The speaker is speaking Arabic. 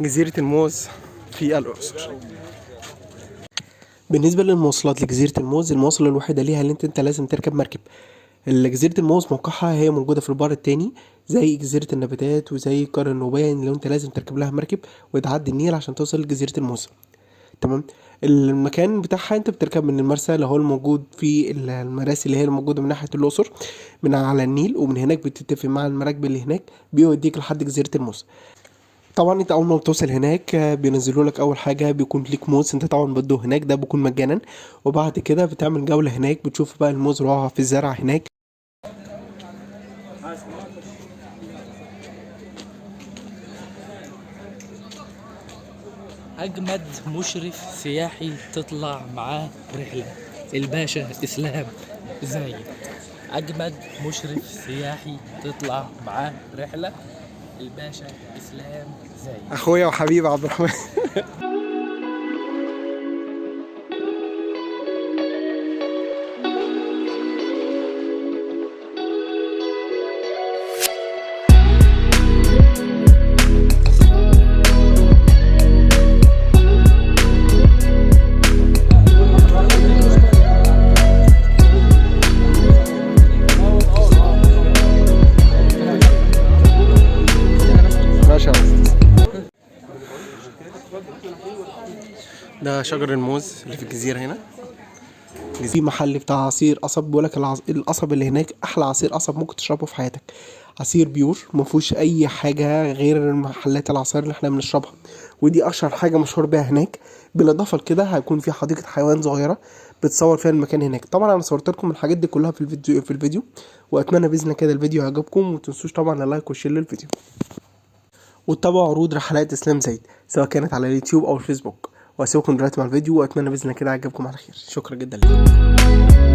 جزيرة الموز في الأقصر. بالنسبة للمواصلات لجزيرة الموز، المواصلة الوحيدة ليها اللي انت لازم تركب مركب. جزيرة الموز موقعها هي موجودة في البحر التاني زي جزيرة النباتات وزي القرية النوبية، لو انت لازم تركب لها مركب وتعدي النيل عشان توصل لجزيرة الموز. تمام. المكان بتاعها انت بتركب من المرسى اللي هو الموجود في المراسي اللي هي الموجودة من ناحية الأقصر من على النيل، ومن هناك بتتفق مع المراكب اللي هناك بيوديك لحد جزيرة الموز. طبعا انت اول ما بتوصل هناك بينزلوا لك اول حاجه بيكون ليك موز انت طبعا بده هناك، ده بيكون مجانا. وبعد كده بتعمل جوله هناك، بتشوف بقى الموز راعى في الزرع هناك. أجمد مشرف سياحي تطلع معاه رحلة الباشا إسلام زايد. أجمد مشرف سياحي تطلع معاه رحلة الباشا إسلام زايد. اخويا وحبيبي عبد الرحمن. ده شجر الموز اللي في الجزيرة هنا. في محل بتاع عصير قصب، بيقولك القصب اللي هناك أحلى عصير قصب ممكن تشربه في حياتك. عصير بيور مفهوش أي حاجة غير محلات العصير اللي احنا بنشربها، ودي أشهر حاجة مشهور بيها هناك. بالإضافة لكده هيكون في حديقة حيوان صغيرة بتصور فيها المكان هناك. طبعا أنا صورت لكم الحاجات دي كلها في الفيديو، وأتمنى بإذن كده الفيديو يعجبكم، ومتنسوش طبعا اللايك والشير للفيديو، وتتابعوا عروض رحلات إسلام زايد سواء كانت على اليوتيوب أو الفيسبوك. واسيبكم دلوقتي مع الفيديو، واتمنى باذن الله كده عجبكم على خير. شكرا جدا لكم.